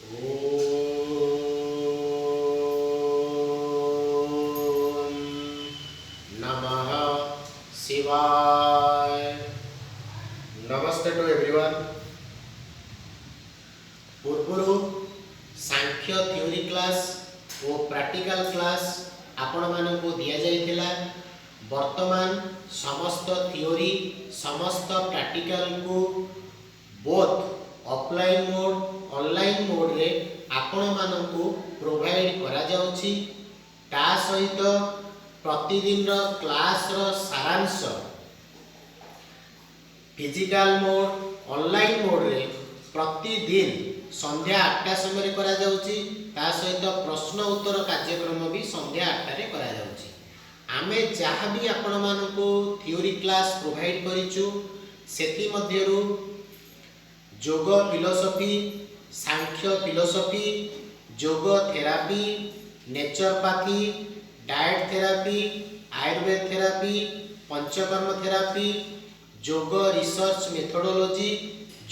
ओम नमः शिवाय। नमस्ते टू एवरीवन। पूर्व सांख्य थ्योरी क्लास और प्रैक्टिकल क्लास आपण मानक दिया जाइथिला। वर्तमान समस्त थ्योरी समस्त प्रैक्टिकल को both offline mode online mode रे आपण मानकु प्रोवाइड करा जाउछि। ता सहित प्रतिदिन रो क्लास रो सारांश फिजिकल मोड ऑनलाइन मोड रे प्रतिदिन संध्या 8टा समय करा जाउछि। ता सहित प्रश्न उत्तर कार्यक्रम भी संध्या 8टा रे करा जाउछि। आमे जहाँ भी आपण मानकु थ्योरी क्लास प्रोवाइड करिछु सेति मध्यरु yoga philosophy, Samkhya philosophy, yoga therapy, naturopathy, diet therapy, Ayurveda therapy, Panchakarma therapy, yoga research methodology,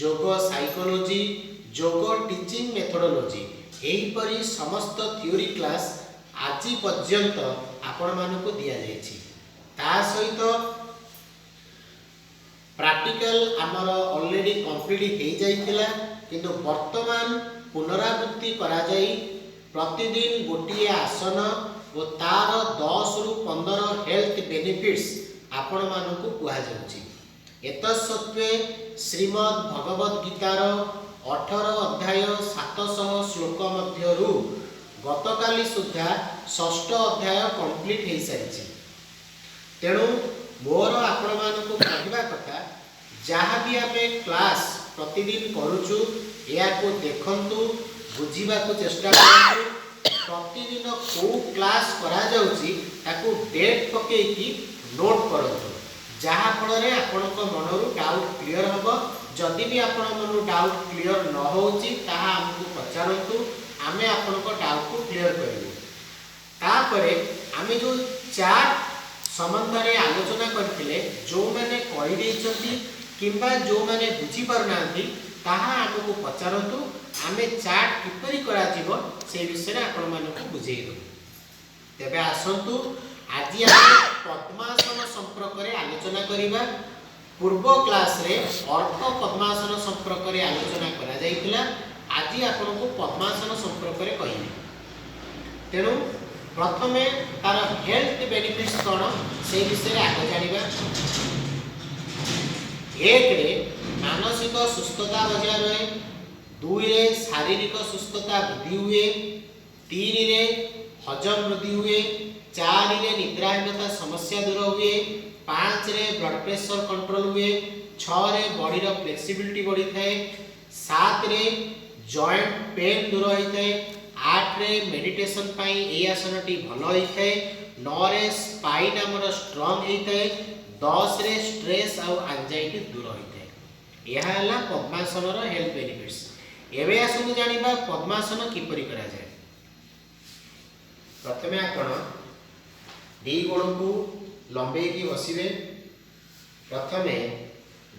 yoga psychology, yoga teaching methodology एहीपरि समस्त थ्योरी क्लास आज पर्यंत आपण मानकु दिया जायछि। ता सहित प्रैक्टिकल आमर ऑलरेडी कंप्लीट हो जाइथिला, किंतु वर्तमान पुनरावृत्ति करा जाई प्रतिदिन गोटिए आसन और तार 10 रु 15 हेल्थ बेनिफिट्स आपण मानकु कुहा जाउछि। एतत्सत्वे श्रीमद् भगवद गीतार 18 अध्याय 700 श्लोक मध्यरु गतकाली सुद्धा 6ठ अध्याय कंप्लीट हो सारी। तेणु मोर आपण मानकु कहवा कथा जहाँ भी आम क्लास प्रतिदिन करुचु या को देखंतु बुझीबा को चेष्टा करंतु। प्रतिदिन को क्लास करा जाउची ताकू डेट पकेकी नोट करंतु, जहाँ फल आपणक मनरु डाउट क्लियर हबो। जदि भी आपण मनरु डाउट क्लियर न होउची ताहा हमकु पचारंतु, आमे आपणक डाउट को क्लियर करिवु। तापरे आमे जो चार्ट संबंध में आलोचना करथिले जो माने कहि देइछंती किंबा जो माने बुझी परना ताहा हमकु पचारंतु, आमे चार्ट किपरि करा जीवो से विषय आपण मानकु बुझेइ दो। तेबे आसंतु आज हम पद्मासन संपर्क रे आलोचना करिबा। पूर्व क्लास रे अर्थ पद्मासन संपर्क रे आलोचना करा जाइतिला। आज आपनको पद्मासन संपर्क रे कहिबी। तेणु प्रथमे तार हेल्थ बेनिफिट्स कौन से विषय आगे जानिबा। एक रे मानसिक सुस्थता बजाय रहे, 2 रे शारीरिक सुस्थता वृद्धि हुए, 3 रे हजम वृद्धि हुए, 4 रे निद्राहीनता समस्या दूर हुए, 5 रे ब्लड प्रेशर कंट्रोल हुए, 6 रे बॉडी रो फ्लेक्सिबिलिटी बढ़ी थाए, 7 रे जॉइंट पेन दूर होई थाए, 8 रे मेडिटेशन पाई ए आसनटी भलो होई थाए, 9 रे स्पाइन हमर स्ट्रांग होई थाए, 10 रे स्ट्रेस और एंजाइटी दूर होई थाए। यह हला पद्मासन रो हेल्थ बेनिफिट्स। एबे आसनु जानिबा पद्मासन किपरि करा जाय। प्रथमे आपण दी गोड़ को लंबे की बसिबे। प्रथमे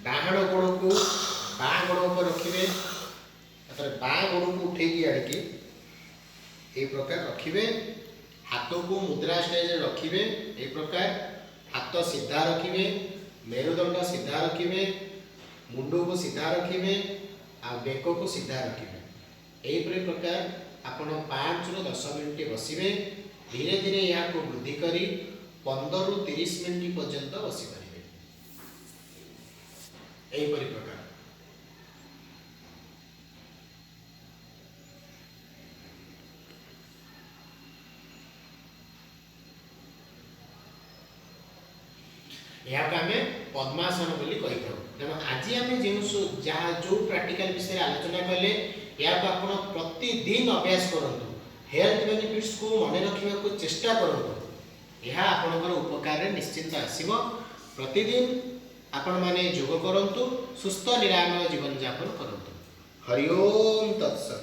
डाहाण गोड़ को बा गोड़ पर रखिबे, बा गोड़ को उठे की आड़के ए प्रकार रखिबे। हाथ को मुद्रा स्टेज रखिबे। ए प्रकार हाथ सीधा रखिबे, मेरुदंड सीधा रखिबे, मुंडू को सीधा रखिबे आ बेक को सीधा रखिबे। एही प्रकार आपण 5 रु 10 मिनिट बसिबे। धीरे धीरे या को वृद्धि करी 15 रु 30 मिनिट पर्यंत बसी परिबे। एही प्रकार या पद्मासन बोली कही था। तेणु आज आम जो प्रैक्टिकल विषय आलोचना कले या प्रतिदिन अभ्यास करूँ। हेल्थ बेनिफिट्स को मन रखा को चेष्टा करूँ। यह आपणकर उपकार निश्चिंत आसीबो। प्रतिदिन आपण माने योग करंतु, सुस्थ निरामय जीवन यापन करंतु। हरि ओम तत्सत।